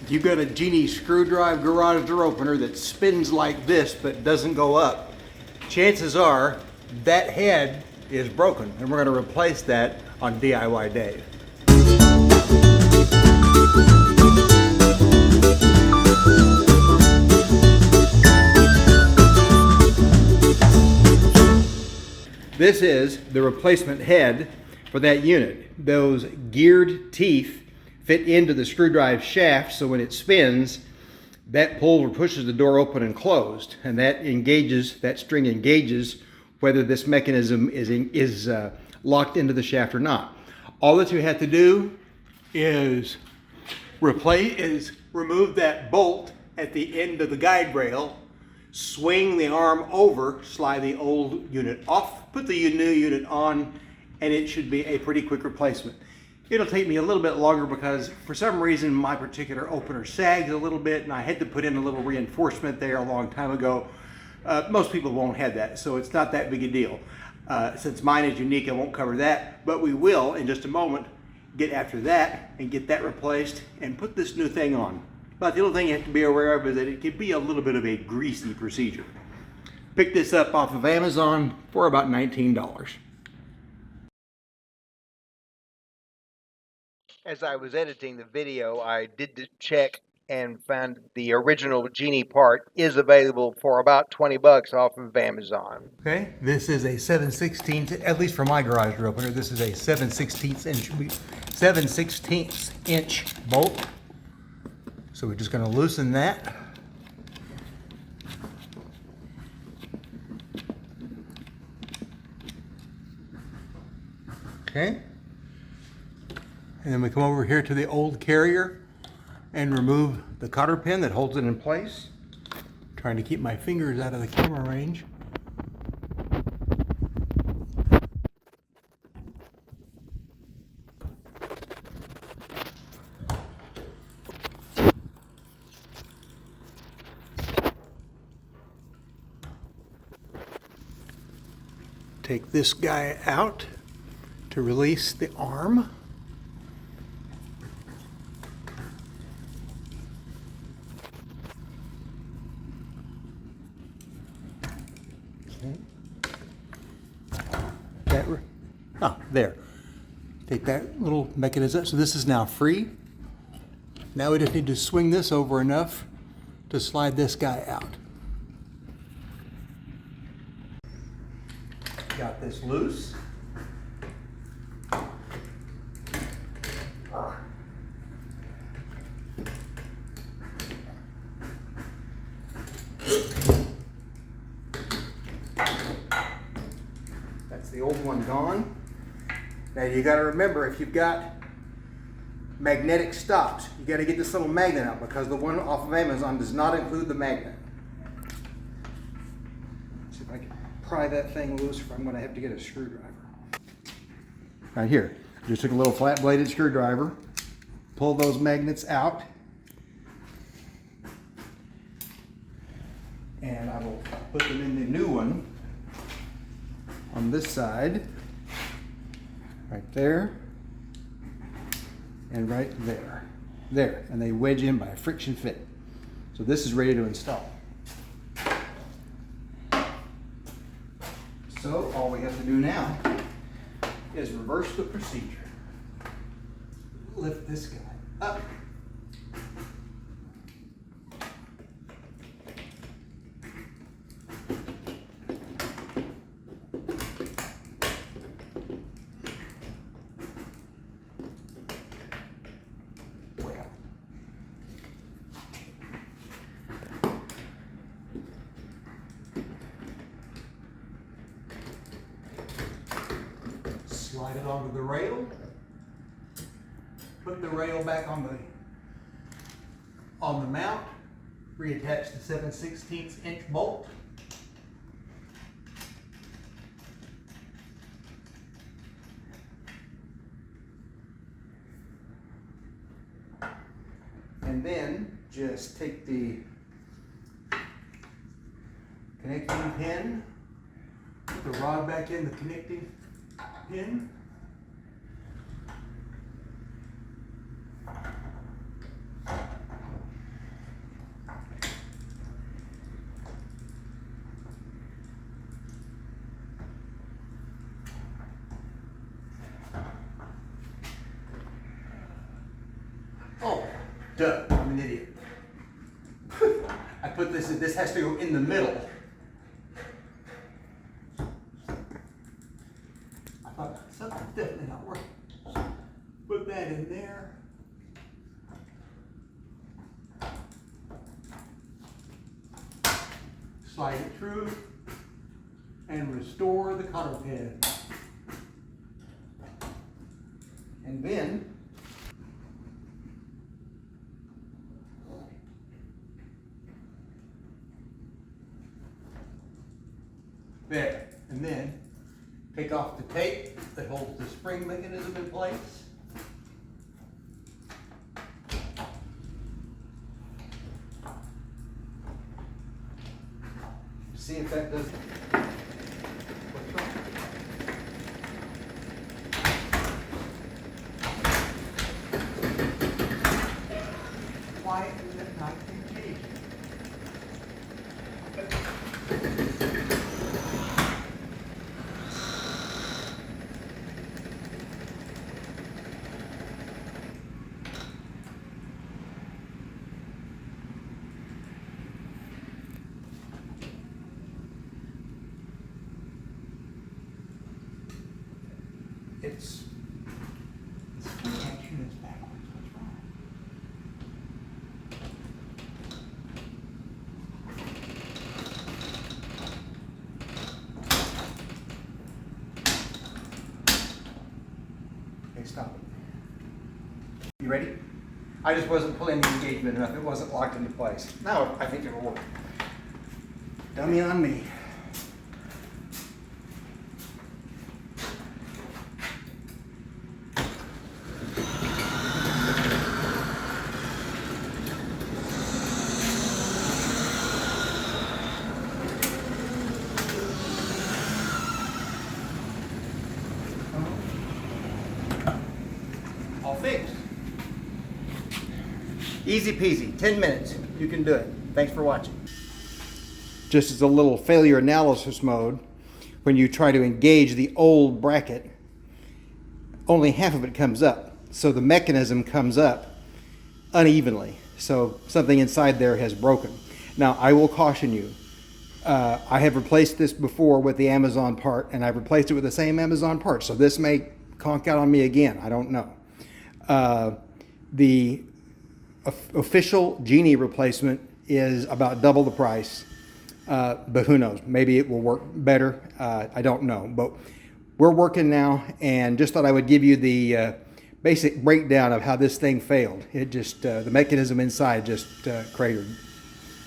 If you've got a Genie screw drive garage door opener that spins like this but doesn't go up, chances are that head is broken, and we're going to replace that on DIY Dave. This is the replacement head for that unit. Those geared teeth fit into the screw drive shaft, so when it spins, that pulls or pushes the door open and closed, and that string engages whether this mechanism is locked into the shaft or not. All that you have to do is remove that bolt at the end of the guide rail, swing the arm over, slide the old unit off, put the new unit on, and it should be a pretty quick replacement. It'll take me a little bit longer because for some reason my particular opener sags a little bit, and I had to put in a little reinforcement there a long time ago. Most people won't have that, so it's not that big a deal. Since mine is unique, I won't cover that, but we will in just a moment get after that and get that replaced and put this new thing on. But the only thing you have to be aware of is that it can be a little bit of a greasy procedure. Picked this up off of Amazon for about $19. As I was editing the video, I did check and found the original Genie part is available for about 20 bucks off of Amazon. Okay, this is a 7/16, at least for my garage door opener, this is a 7/16 inch bolt. So we're just going to loosen that. Okay. And then we come over here to the old Carrier and remove the cotter pin that holds it in place. Trying to keep my fingers out of the camera range. Take this guy out to release the arm. There. Take that little mechanism. So this is now free. Now we just need to swing this over enough to slide this guy out. Got this loose. That's the old one gone. Now you got to remember, if you've got magnetic stops, you got to get this little magnet out because the one off of Amazon does not include the magnet. See if I can pry that thing loose, or I'm going to have to get a screwdriver. Right here, just took a little flat bladed screwdriver, pull those magnets out, and I will put them in the new one on this side. Right there, and right there. There, and they wedge in by a friction fit. So this is ready to install. So all we have to do now is reverse the procedure. Lift this guy up. Slide it onto the rail. Put the rail back on the mount. Reattach the 7/16 inch bolt. And then just take the connecting pin, put the rod back in the connecting pin. Duh, I'm an idiot. I put this has to go in the middle. I thought something's definitely not working. Put that in there. Slide it through and restore the cotter pin. And then there. And then take off the tape that holds the spring mechanism in place. See if that does. What's wrong? Why is it not engaged? It's action is backwards. What's wrong? Okay, stop it. You ready? I just wasn't pulling the engagement enough. It wasn't locked into place. Now I think it'll work. Dummy on me. All fixed. Easy peasy, 10 minutes. You can do it. Thanks for watching. Just as a little failure analysis mode, when you try to engage the old bracket, only half of it comes up. So the mechanism comes up unevenly. So something inside there has broken. Now, I will caution you. I have replaced this before with the Amazon part, and I've replaced it with the same Amazon part. So this may conk out on me again. I don't know. The official Genie replacement is about double the price, but who knows? Maybe it will work better. I don't know, but we're working now, and just thought I would give you the basic breakdown of how this thing failed. It just, the mechanism inside just cratered.